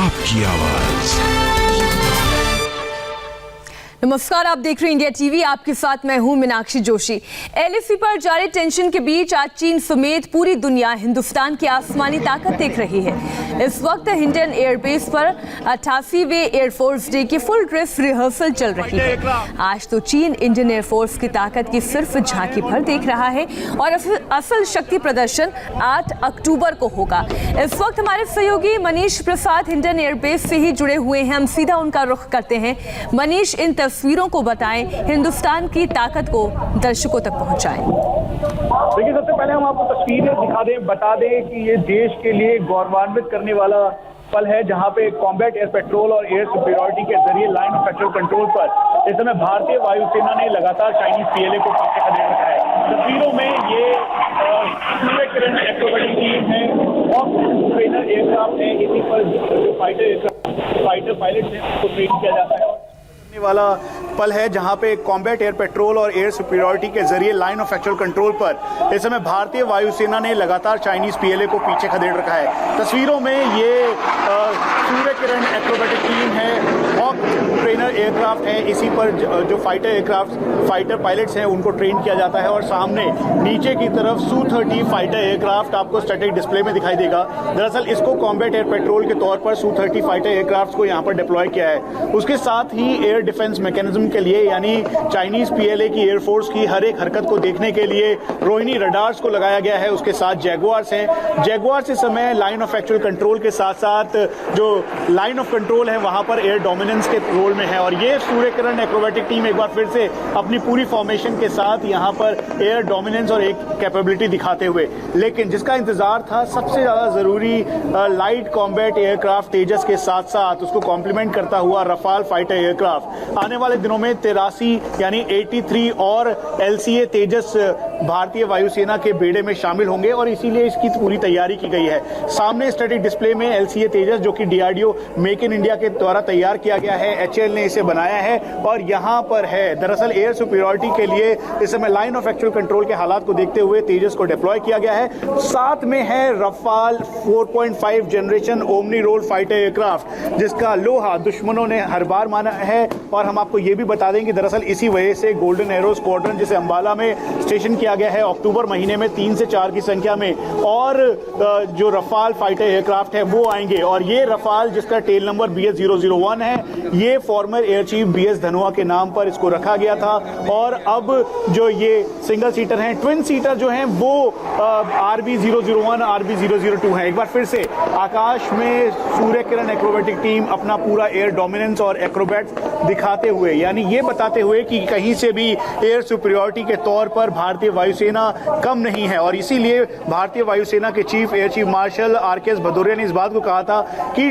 आपकी आवाज। नमस्कार, आप देख रहे हैं इंडिया टीवी। आपके साथ मैं हूं मीनाक्षी जोशी। LAC पर जारी टेंशन के बीच आज चीन समेत पूरी दुनिया हिंदुस्तान की आसमानी ताकत देख रही है। इस वक्त इंडियन एयरबेस पर 88वें एयरफोर्स डे की फुल ड्रेस रिहर्सल चल रही है। आज तो चीन इंडियन एयरफोर्स की ताकत की सिर्फ झांकी भर देख रहा है और असल शक्ति प्रदर्शन 8 अक्टूबर को होगा। इस वक्त हमारे सहयोगी मनीष प्रसाद इंडियन एयरबेस से ही जुड़े हुए हैं। हम सीधा उनका रुख करते हैं। मनीष, इन तस्वीरों को बताएं, हिंदुस्तान की ताकत को दर्शकों तक पहुंचाएं। देखिए, सबसे पहले हम आपको तस्वीरें दिखा दें, बता दें कि ये देश के लिए गौरवान्वित करने वाला पल है, जहां पे कॉम्बैट एयर पेट्रोल और एयर सुपीरियरिटी के जरिए लाइन ऑफ एक्चुअल कंट्रोल पर इस समय भारतीय वायुसेना ने लगातार चाइनीज PLA को पीछे खदेड़ रखा है। तस्वीरों में ये सूर्य किरण एक्रोबैटिक टीम है और ट्रेनर एयरक्राफ्ट है। इसी पर जो फाइटर पायलट है उनको ट्रेन किया जाता है वाला पल है, जहां पे कॉम्बैट एयर पेट्रोल और एयर सुपीरियरिटी के जरिए लाइन ऑफ एक्चुअल कंट्रोल पर इस समय भारतीय वायुसेना ने लगातार चाइनीज PLA को पीछे खदेड़ रखा है। तस्वीरों में ये सूर्य किरण एक्रोबैटिक टीम है, हॉक ट्रेनर एयरक्राफ्ट है। इसी पर जो फाइटर पायलट्स हैं उनको ट्रेन किया जाता है और सामने नीचे की तरफ Su-30 फाइटर एयरक्राफ्ट आपको स्टैटिक डिस्प्ले में दिखाई देगा। दरअसल इसको कॉम्बैट एयर पेट्रोल के तौर पर Su-30 फाइटर एयरक्राफ्ट को यहाँ पर डिप्लॉय किया है। उसके साथ ही एयर डिफेंस मैकेनिज्म के लिए, यानी चाइनीज PLA की एयरफोर्स की हर एक हरकत को देखने के लिए रोहिणी रडार्स को लगाया गया है। उसके साथ जैगुआर्स हैं। जैगुआर्स इस समय लाइन ऑफ एक्चुअल कंट्रोल के साथ साथ जो लाइन ऑफ कंट्रोल है वहां पर एयर डोमिनेंस के रोल में है। और ये सूर्य किरण एक्रोबैटिक टीम एक बार फिर से अपनी पूरी फॉर्मेशन के साथ यहां पर एयर डोमिनेंस और एक कैपेबिलिटी दिखाते हुए, लेकिन जिसका इंतजार था सबसे ज्यादा जरूरी लाइट कॉम्बैट एयरक्राफ्ट तेजस के साथ साथ उसको कॉम्प्लीमेंट करता हुआ रफाल फाइटर एयरक्राफ्ट आने वाले दिनों में 83 यानी 83 और LCA तेजस भारतीय वायुसेना के बेड़े में शामिल होंगे और इसीलिए इसकी पूरी तैयारी की गई है। सामने स्टैटिक डिस्प्ले में LCA तेजस, जो कि DRDO मेक इन इंडिया के द्वारा तैयार किया गया है, HAL ने इसे बनाया है और यहां पर है। दरअसल एयर सुपीरियरिटी के लिए इस समय लाइन ऑफ एक्चुअल कंट्रोल के हालात को देखते हुए तेजस को डिप्लॉय किया गया है। साथ में है Rafale 4.5 generation omni role fighter aircraft, जिसका लोहा दुश्मनों ने हर बार माना है। और हम आपको ये भी बता दें कि दरअसल इसी वजह से गोल्डन एरो स्क्वाड्रन, जिसे अंबाला में स्टेशन किया गया है अक्टूबर महीने में 3 से 4 की संख्या में, और जो रफाल फाइटर एयरक्राफ्ट है वो आएंगे। और ये रफाल, जिसका टेल नंबर BS001 है, ये farmer air chief BS Dhanoa के नाम पर इसको रखा गया था। और अब जो ये सिंगल सीटर हैं, ट्विन सीटर जो हैं, वो RB001 RB002 है। एक बार फिर से आकाश में सूर्य किरण एक्रोबैटिक टीम अपना पूरा एयर डोमिनेंस और एक्रोबैट दिखाते हुए, यानी ये बताते हुए कि कहीं से भी एयर सुपीरियरिटी के तौर पर भारतीय वायुसेना कम नहीं है। और इसीलिए भारतीय वायुसेना के air chief marshal RKS Bhadauria ने इस बात को कहा था कि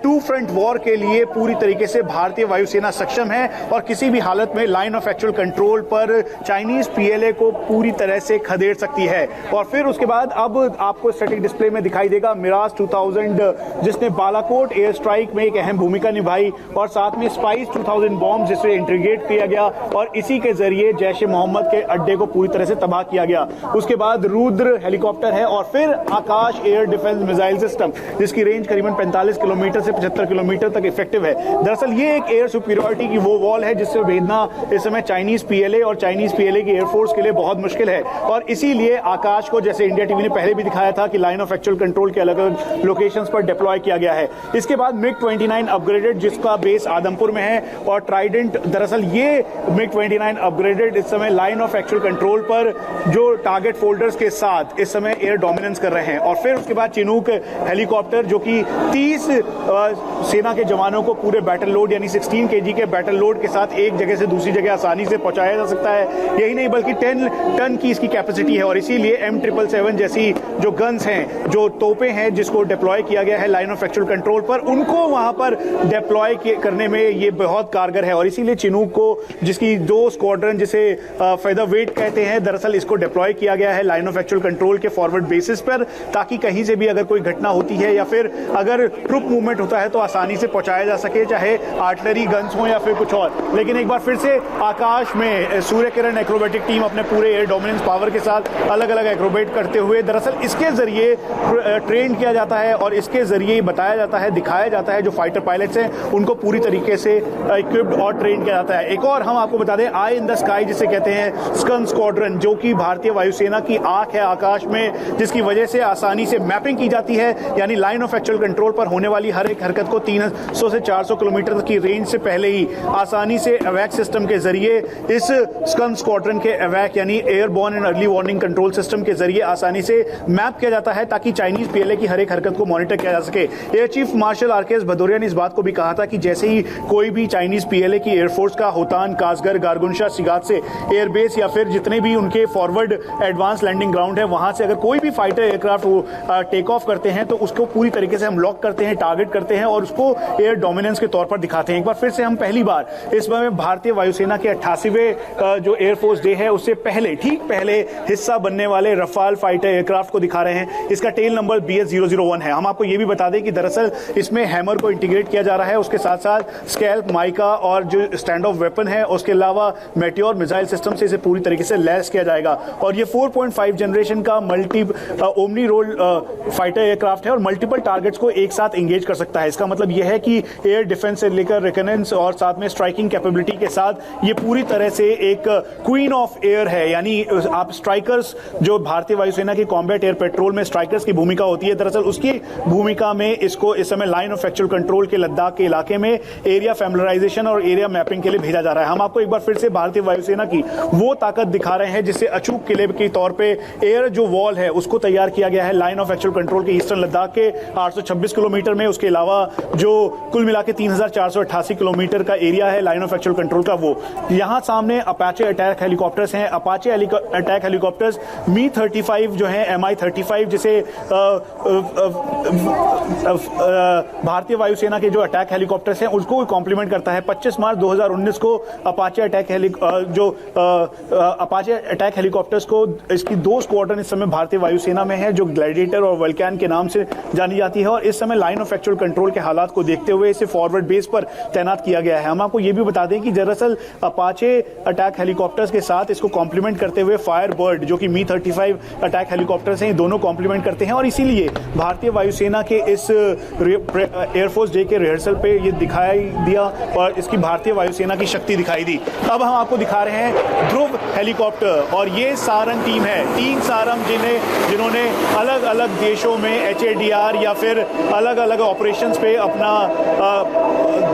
2 फ्रंट वॉर के लिए पूरी तरीके से भारतीय वायुसेना सक्षम है और किसी भी हालत में लाइन ऑफ एक्चुअल कंट्रोल पर चाइनीज PLA को पूरी तरह से खदेड़ सकती है। और फिर उसके बाद अब आपको स्टैटिक डिस्प्ले में दिखाई देगा मिराज 2000, जिसने बालाकोट एयर स्ट्राइक में एक अहम भूमिका निभाई, और साथ में स्पाइस 2000 बॉम्ब, जिसे इंटीग्रेट किया गया और इसी के जरिए जैश ए मोहम्मद के अड्डे को पूरी तरह से तबाह किया गया। उसके बाद रुद्र हेलीकॉप्टर है और फिर आकाश एयर डिफेंस मिसाइल सिस्टम, जिसकी रेंज करीबन 45 किलोमीटर से 75 किलोमीटर तक इफेक्टिव है। दरअसल ये एक एयर सुपीरियरिटी की वो वॉल है जिससे भेदना इस समय चाइनीज PLA और चाइनीज PLA की एयरफोर्स के लिए बहुत मुश्किल है। और इसीलिए आकाश को, जैसे इंडिया टीवी ने पहले भी दिखाया था, कि लाइन ऑफ एक्चुअल कंट्रोल के अलग अलग लोकेशंस पर डिप्लॉय किया गया है। इसके बाद MiG-29 अपग्रेडेड, जिसका बेस आदमपुर में है, और ट्राइडेंट, दरअसल ये MiG-29 अपग्रेडेड इस समय लाइन ऑफ एक्चुअल कंट्रोल पर जो टारगेट फोल्डर्स के साथ इस समय एयर डोमिनेंस कर रहे हैं। और फिर उसके बाद चिनूक हेलीकॉप्टर, जो कि 30 सेना के जवानों को पूरे बैटल लोड यानी 16 kg के बैटल लोड के साथ एक जगह से दूसरी जगह आसानी से पहुंचाया जा सकता है। यही नहीं बल्कि 10 टन की इसकी कैपेसिटी है और इसीलिए M777 जैसी जो गन्स हैं, जो तोपें हैं, जिसको डिप्लॉय किया गया है लाइन ऑफ एक्चुअल कंट्रोल पर, उनको वहां पर डिप्लॉय करने में ये बहुत कारगर है। और इसीलिए चिनूक को, जिसकी 2 स्क्वाड्रन, जिसे फेदर वेट कहते हैं, दरअसल दरअसल इसको डिप्लॉय किया गया है लाइन ऑफ एक्चुअल कंट्रोल के फॉरवर्ड बेसिस पर, ताकि कहीं से भी अगर कोई घटना होती है या फिर अगर ट्रुप मूवमेंट होता है तो आसानी से पहुंचाया जा सके, चाहे आर्टिलरी गन्स हो या फिर कुछ और। लेकिन एक बार फिर से आकाश में सूर्य किरण एक्रोबेटिक टीम अपने पूरे एयर डोमिनेंस पावर के साथ अलग अलग एक्रोबेट करते हुए दरअसल इसके जरिए ट्रेन किया जाता है और इसके जरिए बताया जाता है, दिखाया जाता है जो फाइटर पायलट्स हैं उनको पूरी तरीके से इक्विप्ड और ट्रेन किया जाता है। एक और हम आपको बता दें, आई इन द स्काई जिसे कहते हैं स्कन स्क्वाड्रन, जो कि भारतीय वायुसेना की आंख है आकाश में, जिसकी वजह से आसानी से मैपिंग की जाती है, यानी लाइन ऑफ एक्चुअल कंट्रोल पर होने वाली हर एक हरकत को 300 से 400 किलोमीटर की रेंज से पहले ही आसानी से एवैक सिस्टम के जरिए इस स्कन स्क्वाड्रन के एवैक यानी airborne and early warning control system के जरिए आसानी से मैप किया जाता है, ताकि चाइनीज पीएलए की हर एक हरकत को मॉनिटर किया जा सके। Air chief marshal RKS Bhadauria ने इस बात को भी कहा था कि जैसे ही कोई भी चाइनीज पीएलए की एयरफोर्स का होतान, कासगर, गारगुनशा, सिगात से एयरबेस या फिर जितने भी उनके फॉरवर्ड एडवांस लैंडिंग ग्राउंड है वहां से अगर कोई भी फाइटर एयरक्राफ्ट टेक ऑफ करते हैं तो उसको पूरी तरीके से हम लॉक करते हैं, टारगेट करते हैं और उसको एयर डोमिनेंस के तौर पर दिखाते हैं। एक बार फिर से हम पहली बार इस बार में भारतीय वायुसेना के 88वें जो एयरफोर्स डे है उससे पहले, ठीक पहले हिस्सा बनने वाले रफाल फाइटर एयरक्राफ्ट को दिखा रहे हैं। इसका टेल नंबर BS-001 है। हम आपको ये भी बता दें कि दरअसल इसमें हैमर को इंटीग्रेट किया जा रहा है, उसके साथ साथ स्कैल्प, माइका और जो स्टैंड ऑफ वेपन है, उसके अलावा मेटियोर मिसाइल सिस्टम से इसे पूरी तरीके से लैस किया जाएगा। और ये 4.5 जनरेशन का multi omni role fighter aircraft है और मल्टीपल टारगेट्स को एक साथ एंगेज कर सकता है। इसका मतलब यह है कि एयर डिफेंस से लेकर रिकनेंस और साथ में स्ट्राइकिंग कैपेबिलिटी के साथ ये पूरी तरह से एक क्वीन ऑफ एयर है, यानी आप स्ट्राइकर्स जो भारतीय वायुसेना की कॉम्बैट एयर पेट्रोल में स्ट्राइकर्स की भूमिका होती है, दरअसल उसकी भूमिका में इसको इस समय लाइन ऑफ एक्चुअल कंट्रोल के लद्दाख के इलाके में एरिया फैमिलराइजेशन और एरिया मैपिंग के लिए भेजा जा रहा है। हम आपको एक बार फिर से भारतीय वायुसेना की वो ताकत दिखा रहे हैं जिससे अचूक किले के तौर पे एयर जो वॉल है उसको तैयार किया गया है लाइन ऑफ एक्चुअल कंट्रोल के ईस्टर्न लद्दाख के 826 किलोमीटर में। उसके अलावा जो कुल मिला के 3488 किलोमीटर का एरिया है लाइन ऑफ एक्चुअल कंट्रोल का, वो यहाँ सामने अपाचे अटैक हेलीकॉप्टर्स हैं। अपाचे अटैक हेलीकॉप्टर्स Mi-35 जो है Mi-35 जिसे भारतीय वायुसेना के जो अटैक हेलीकॉप्टर्स हैं उसको कॉम्प्लीमेंट करता है। 25 मार्च 2019 को अपाचे अटैक हेलीकॉप्टर्स को इसकी 2 स्क्वाड्रन इस समय भारतीय वायुसेना में है जो ग्लैडिएटर और वल्कैन के नाम से जानी जाती है और इस समय लाइन ऑफ एक्चुअल कंट्रोल के हालात को देखते हुए इसे फॉरवर्ड बेस पर तैनात किया गया है। हम आपको ये भी बता दें कि दरअसल अपाचे अटैक हेलीकॉप्टर्स के साथ इसको कॉम्प्लीमेंट करते हुए फायरबर्ड जो कि Mi-35 अटैक हेलीकॉप्टर्स हैं, दोनों कॉम्प्लीमेंट करते हैं और इसीलिए भारतीय वायुसेना के इस एयरफोर्स डे के रिहर्सल पे ये दिखाई दिया और इसकी भारतीय वायुसेना की शक्ति दिखाई दी। अब हम आपको दिखा रहे हैं ध्रुव हेलीकॉप्टर और ये सारंग टीम है, 3 सारंग जिन्होंने अलग अलग देशों में HADR या फिर अलग अलग ऑपरेशंस पे अपना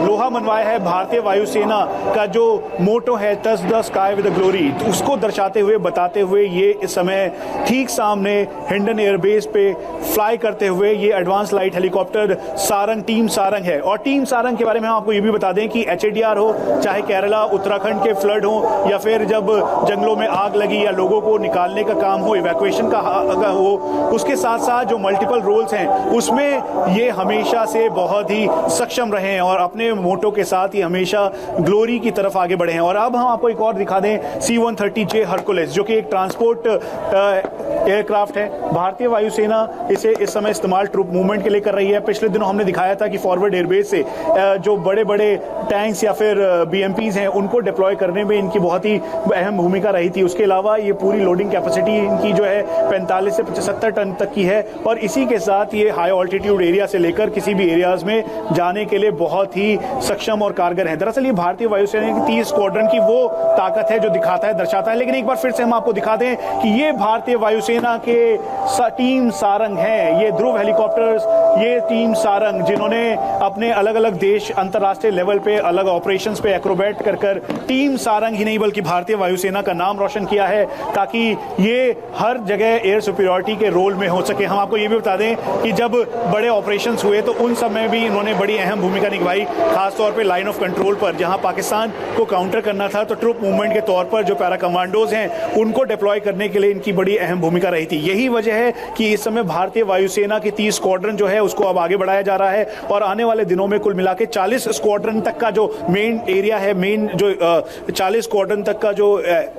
लोहा मनवाया है। भारतीय वायुसेना का जो मोटो है touch the sky with glory, उसको दर्शाते हुए बताते हुए ये इस समय ठीक सामने हिंडन एयरबेस पे फ्लाई करते हुए ये advance light helicopter Sarang, team Sarang है। और टीम सारंग के बारे में हम आपको ये भी बता दें कि HADR हो, चाहे केरला उत्तराखंड के फ्लड हो या फिर जब जंगलों में आग लगी या लोगों को निकालने का काम हो, इवैक्यूएशन का हो, उसके साथ साथ जो मल्टीपल रोल्स हैं उसमें ये हमेशा से बहुत ही सक्षम रहे हैं और अपने मोटो के साथ ये हमेशा ग्लोरी की तरफ आगे बढ़े हैं। और अब हम आपको एक और दिखा दें C-130J हरकुलिस जो कि एक ट्रांसपोर्ट एयरक्राफ्ट है। भारतीय वायुसेना इसे इस समय इस्तेमाल ट्रूप मूवमेंट के लिए कर रही है। पिछले दिनों हमने दिखाया था कि फॉरवर्ड एयरबेस से जो बड़े बड़े टैंक्स या फिर BMPs हैं उनको डिप्लॉय करने में इनकी बहुत ही अहम भूमिका रही थी। उसके अलावा ये पूरी लोडिंग कैपेसिटी इनकी जो है 45 से 75 टन तक की है और इसी के साथ ये हाई ऑल्टीट्यूड एरिया से लेकर किसी भी एरियाज में जाने के लिए बहुत ही सक्षम और कारगर है। दरअसल ये भारतीय वायुसेना की 30 स्क्वाड्रन की वो ताकत है जो दिखाता है, दर्शाता है। लेकिन एक बार फिर से हम आपको दिखा दें कि ये भारतीय वायुसेना के टीम सारंग हैं, ये ध्रुव हेलीकॉप्टर्स, ये टीम सारंग जिन्होंने अपने अलग अलग देश अंतर्राष्ट्रीय लेवल पे अलग ऑपरेशंस पे एक्रोबैट कर टीम सारंग ही नहीं बल्कि भारतीय वायुसेना का नाम रोशन किया है ताकि ये हर जगह एयर सुपीरियरिटी के रोल में हो सके। हम आपको ये भी बता दें कि जब बड़े ऑपरेशंस हुए तो उन समय भी इन्होंने बड़ी अहम भूमिका निभाई, खासतौर पे लाइन ऑफ कंट्रोल पर जहां पाकिस्तान को काउंटर करना था तो ट्रूप मूवमेंट के तौर पर जो पैरा कमांडोज हैं उनको डिप्लॉय करने के लिए इनकी बड़ी अहम भूमिका भूमिका रही थी। यही वजह है कि इस समय भारतीय वायुसेना की 30 स्क्वाड्रन जो है उसको अब आगे बढ़ाया जा रहा है और आने वाले दिनों में कुल मिला के 40 स्क्वाड्रन तक का जो मेन एरिया है, मेन जो 40 स्क्वाड्रन तक का जो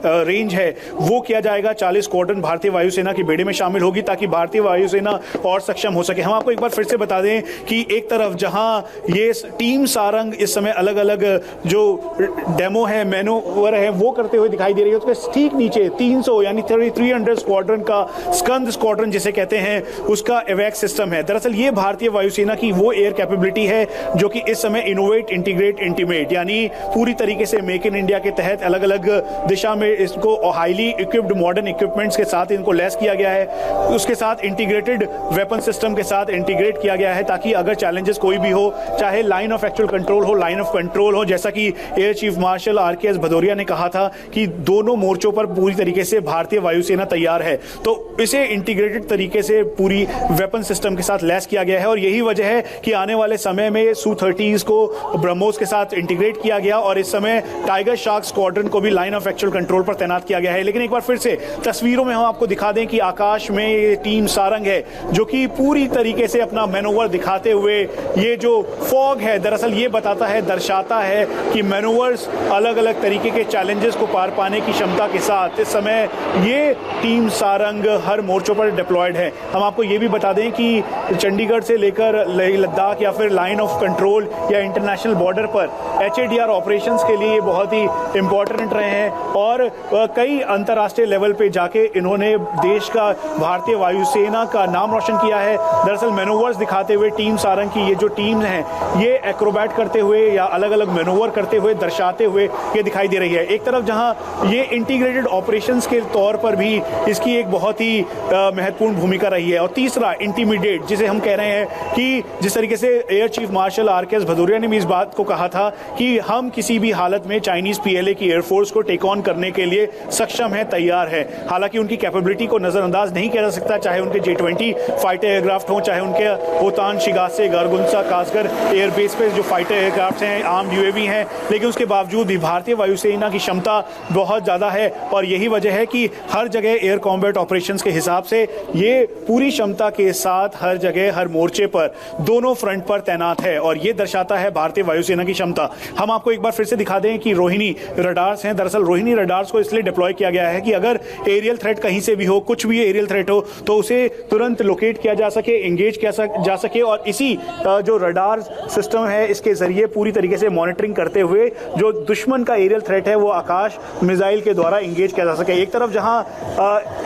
रेंज है वो किया जाएगा। 40 स्क्वाड्रन भारतीय वायुसेना की बेड़े में शामिल होगी ताकि भारतीय वायुसेना और सक्षम हो सके। हम आपको एक बार फिर से बता दें कि एक तरफ जहां ये टीम सारंग इस समय अलग अलग जो डेमो है, मैनोवर है, वो करते हुए दिखाई दे रही है, उसके ठीक नीचे 300 यानी 300 स्क्वाड्रन का स्कंद स्क्वाड्रन जिसे कहते हैं उसका एवैक्स सिस्टम है। दरअसल ये भारतीय वायुसेना की वो एयर कैपेबिलिटी है जो कि इस समय इनोवेट, इंटीग्रेट, इंटीमेट यानी पूरी तरीके से मेक इन इंडिया के तहत अलग अलग दिशा में इसको हाईली इक्विप्ड मॉडर्न इक्विपमेंट्स के साथ इनको लैस किया गया है, उसके साथ इंटीग्रेटेड वेपन सिस्टम के साथ इंटीग्रेट किया गया है ताकि अगर चैलेंजेस कोई भी हो, चाहे लाइन ऑफ एक्चुअल कंट्रोल हो, लाइन ऑफ कंट्रोल हो, जैसा कि air chief marshal RKS Bhadauria ने कहा था कि दोनों मोर्चों पर पूरी तरीके से भारतीय वायुसेना तैयार है, तो इसे इंटीग्रेटेड तरीके से पूरी वेपन सिस्टम के साथ लैस किया गया है। और यही वजह है कि आने वाले समय में Su-30s को ब्रह्मोस के साथ इंटीग्रेट किया गया और इस समय टाइगर शार्क स्क्वाड्रन को भी लाइन ऑफ एक्चुअल कंट्रोल पर तैनात किया गया है। लेकिन एक बार फिर से तस्वीरों में हम आपको दिखा दें कि आकाश में ये टीम सारंग है जो कि पूरी तरीके से अपना मैनोवर दिखाते हुए, ये जो फॉग है दरअसल ये बताता है, दर्शाता है कि मैनोवर्स अलग अलग तरीके के चैलेंजेस को पार पाने की क्षमता के साथ इस समय ये टीम सारंग हर मोर्चों पर डिप्लॉयड है। हम आपको ये भी बता दें कि चंडीगढ़ से लेकर लद्दाख या फिर लाइन ऑफ कंट्रोल या इंटरनेशनल बॉर्डर पर HADR ऑपरेशंस के लिए बहुत ही इंपॉर्टेंट रहे हैं और कई अंतर्राष्ट्रीय लेवल पे जाके इन्होंने देश का, भारतीय वायुसेना का नाम रोशन किया है। दरअसल मैनोवर्स दिखाते हुए टीम सारंग की ये जो टीम हैं ये एक्रोबैट करते हुए या अलग अलग मैनोवर करते हुए, दर्शाते हुए ये दिखाई दे रही है। एक तरफ जहां ये इंटीग्रेटेड ऑपरेशंस के तौर पर भी इसकी एक बहुत ही महत्वपूर्ण भूमिका रही है। और तीसरा इंटीमिडेट जिसे हम कह रहे हैं कि जिस तरीके से air chief marshal RKS Bhadauria ने भी इस बात को कहा था कि हम किसी भी हालत में चाइनीज PLA की एयरफोर्स को टेक ऑन करने के लिए सक्षम है, तैयार है। हालांकि उनकी कैपेबिलिटी को नजरअंदाज नहीं किया जा सकता, चाहे उनके J-20 फाइटर एयरक्राफ्ट हों, चाहे उनके होतान, शिगासे, गारगुंसा, कासगर एयरबेस पे जो फाइटर एयरक्राफ्ट हैं, आर्म्ड UAV हैं, लेकिन उसके बावजूद भी भारतीय वायुसेना की क्षमता बहुत ज़्यादा है और यही वजह है कि हर जगह एयर कॉम्बैट ऑपरेशंस के हिसाब से ये पूरी क्षमता के साथ हर जगह, हर मोर्चे पर, दोनों फ्रंट पर तैनात है और ये दर्शाता है भारतीय वायुसेना की क्षमता। हम आपको एक बार फिर से दिखा दें कि रोहिणी रडार्स हैं। दरअसल रोहिणी रडार्स को इसलिए डिप्लॉय किया गया है कि अगर एरियल थ्रेट कहीं से भी हो, कुछ भी एरियल थ्रेट हो, तो उसे तुरंत लोकेट किया जा सके, एंगेज किया जा सके और इसी जो रडार सिस्टम है इसके जरिए पूरी तरीके से मॉनिटरिंग करते हुए जो दुश्मन का एरियल थ्रेट है वो आकाश मिसाइल के द्वारा एंगेज किया जा सके। एक तरफ जहां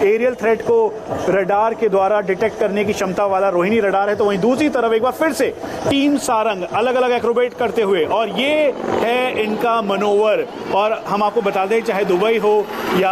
एरियल थ्रेट को रडार के द्वारा डिटेक्ट करने की क्षमता वाला रोहिणी रडार है, तो वहीं दूसरी तरफ एक बार फिर से टीम सारंग अलग अलग एक्रोबेट करते हुए, और ये है इनका मनोवर। और हम आपको बता दें चाहे दुबई हो या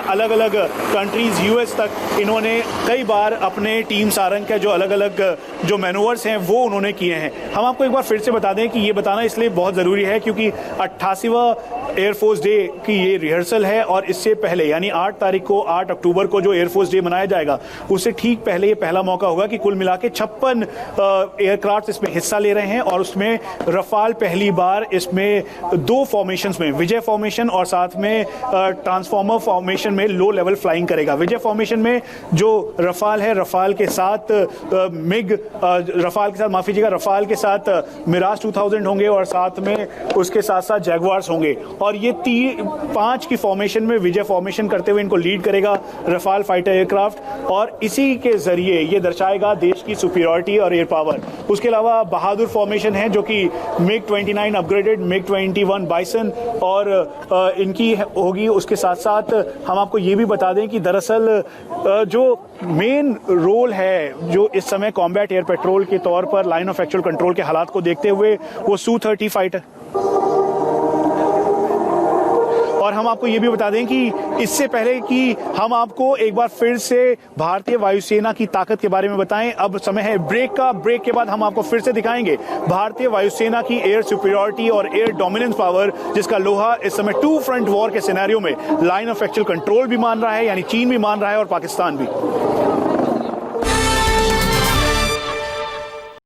अलग अलग कंट्रीज US तक इन्होंने कई बार अपने टीम सारंग के जो अलग अलग जो मैनोवर्स हैं वो उन्होंने किए हैं। हम आपको एक बार फिर से बता दें कि ये बताना इसलिए बहुत ज़रूरी है क्योंकि 88वां एयरफोर्स डे की ये रिहर्सल है और इससे पहले यानी 8 तारीख को, 8 अक्टूबर को जो एयरफोर्स डे मनाया जाएगा उससे ठीक पहले ये पहला मौका होगा कि कुल मिला के 56 एयरक्राफ्ट इसमें हिस्सा ले रहे हैं और उसमें रफाल पहली बार इसमें 2 फॉर्मेशंस में, विजय फॉर्मेशन और साथ में ट्रांसफॉर्मर फॉर्मेशन में लो लेवल फ्लाइंग करेगा। विजय फॉर्मेशन में जो रफाल है, रफाल के साथ रफाल के साथ मिराज 2000 होंगे और साथ में उसके साथ साथ जैगवार्स होंगे और ये 5 की फॉर्मेशन में विजय फॉर्मेशन करते हुए इनको लीड करेगा रफाल फाइटर एयरक्राफ्ट और इसी के जरिए ये दर्शाएगा देश की सुपीरियरिटी और एयर पावर। उसके अलावा बहादुर फॉर्मेशन है जो कि MiG-29 अपग्रेडेड, MiG-21 बाइसन और इनकी होगी। उसके साथ साथ हम आपको ये भी बता दें कि दरअसल जो मेन रोल है जो इस समय कॉम्बैट एयर पेट्रोल के तौर पर लाइन ऑफ एक्चुअल कंट्रोल के हालात को देखते हुए वो Su-30 फाइटर। और हम आपको ये भी बता दें कि इससे पहले कि हम आपको एक बार फिर से भारतीय वायुसेना की ताकत के बारे में बताएं, अब समय है ब्रेक का। ब्रेक के बाद हम आपको फिर से दिखाएंगे भारतीय वायुसेना की एयर सुपीरियरिटी और एयर डोमिनेंस पावर, जिसका लोहा इस समय 2 फ्रंट वॉर के सिनेरियो में लाइन ऑफ एक्चुअल कंट्रोल भी मान रहा है, यानी चीन भी मान रहा है और पाकिस्तान भी।